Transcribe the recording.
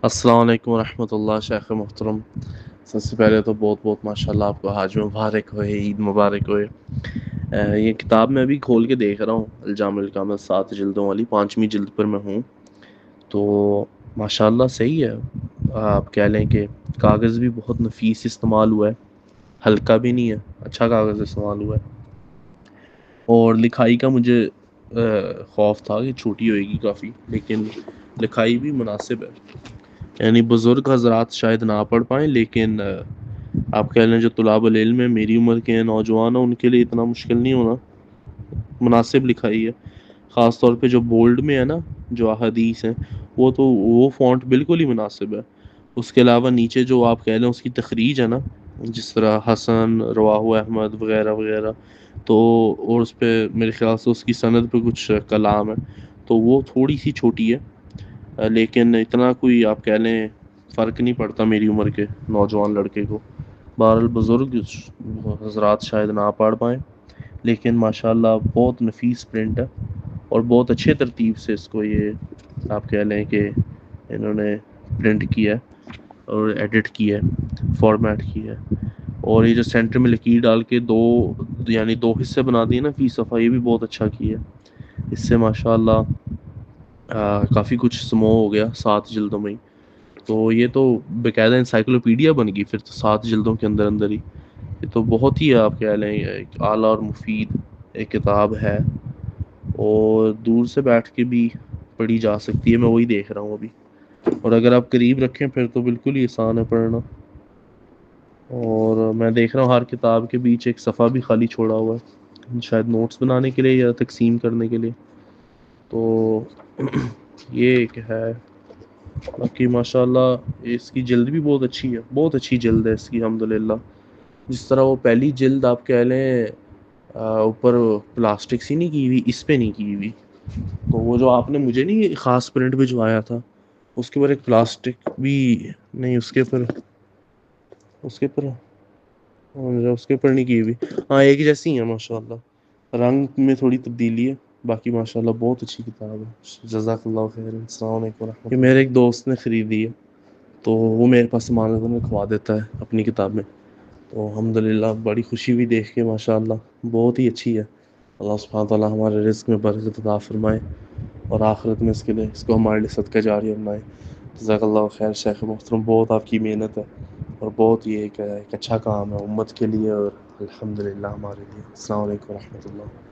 السلام علیکم ورحمۃ اللہ شیخ محترم. سب سے پہلے تو بہت بہت ماشاءاللہ آپ کو حج مبارک ہوئے، عید مبارک ہوئے. یہ کتاب میں ابھی کھول کے دیکھ رہا ہوں، الجام الکامل 7 جلدوں والی 5ویں جلد پر میں ہوں. تو ماشاءاللہ صحیح ہے. آپ کہہ لیں کہ کاغذ بھی بہت نفیس استعمال ہوا ہے، ہلکا بھی نہیں ہے، اچھا کاغذ استعمال ہوا ہے. اور لکھائی کا مجھے خوف تھا کہ چھوٹی ہوئے گی کافی، لیکن لکھائی بھی مناسب ہے. یعنی بزرگ حضرات شاید نہ پڑھ پائیں، لیکن آپ کہہ لیں جو طلاب العلم ہیں، میری عمر کے ہیں، نوجوان ہیں، ان کے لیے اتنا مشکل نہیں ہونا. مناسب لکھائی ہے. خاص طور پہ جو بولڈ میں ہے نا، جو احادیث ہیں، وہ فونٹ بالکل ہی مناسب ہے. اس کے علاوہ نیچے جو آپ کہہ لیں اس کی تخریج ہے نا، جس طرح حسن، رواہ احمد وغیرہ وغیرہ، تو اور اس پہ میرے خیال سے اس کی سند پہ کچھ کلام ہے، تو وہ تھوڑی سی چھوٹی ہے. لیکن اتنا کوئی آپ کہہ لیں فرق نہیں پڑتا میری عمر کے نوجوان لڑکے کو. بہرحال بزرگ حضرات شاید نہ پڑھ پائیں، لیکن ماشاءاللہ بہت نفیس پرنٹ ہے، اور بہت اچھے ترتیب سے اس کو یہ آپ کہہ لیں کہ انہوں نے پرنٹ کیا ہے اور ایڈٹ کیا ہے، فارمیٹ کیا ہے. اور یہ جو سینٹر میں لکیر ڈال کے دو حصے بنا دیے نا فی صفحہ، یہ بھی بہت اچھا کیا ہے. اس سے ماشاءاللہ کافی کچھ سمو ہو گیا 7 جلدوں میں ہی. تو یہ تو باقاعدہ انسائکلوپیڈیا بن گئی پھر تو 7 جلدوں کے اندر اندر ہی. یہ تو بہت ہی آپ کہہ لیں ایک اعلیٰ اور مفید ایک کتاب ہے، اور دور سے بیٹھ کے بھی پڑھی جا سکتی ہے. میں وہی دیکھ رہا ہوں ابھی، اور اگر آپ قریب رکھیں پھر تو بالکل ہی آسان ہے پڑھنا. اور میں دیکھ رہا ہوں ہر کتاب کے بیچ ایک صفحہ بھی خالی چھوڑا ہوا ہے، شاید نوٹس بنانے کے لیے یا تقسیم کرنے کے لیے. تو یہ ایک ہے. باقی ماشاءاللہ اس کی جلد بھی بہت اچھی ہے، بہت اچھی جلد ہے اس کی الحمدللہ. جس طرح وہ پہلی جلد آپ کہہ لیں اوپر پلاسٹک سی نہیں کی ہوئی، اس پہ نہیں کی ہوئی. تو وہ جو آپ نے مجھے نہیں خاص پرنٹ بھجوایا تھا، اس کے اوپر ایک پلاسٹک بھی نہیں، اس کے اوپر نہیں کی ہوئی. ہاں ایک جیسی ہیں ماشاءاللہ، رنگ میں تھوڑی تبدیلی ہے. باقی ماشاءاللہ بہت اچھی کتاب ہے. جزاک اللہ خیر. السلام علیکم ورحمۃ اللہ. یہ میرے ایک دوست نے خریدی ہے، تو وہ میرے پاس امانت میں لکھوا دیتا ہے اپنی کتابیں. تو الحمدللہ بڑی خوشی بھی دیکھ کے ماشاءاللہ بہت ہی اچھی ہے. اللہ سبحانہ تعالیٰ ہمارے رزق میں برکت عطا فرمائے، اور آخرت میں اس کو ہمارے لیے صدقہ جاریہ بنائے. جزاک اللہ خیر شیخ محترم. بہت آپ کی محنت ہے، اور بہت یہ ایک اچھا کام ہے امت کے لیے، اور الحمدللہ ہمارے لیے. السلام علیکم ورحمۃ اللہ.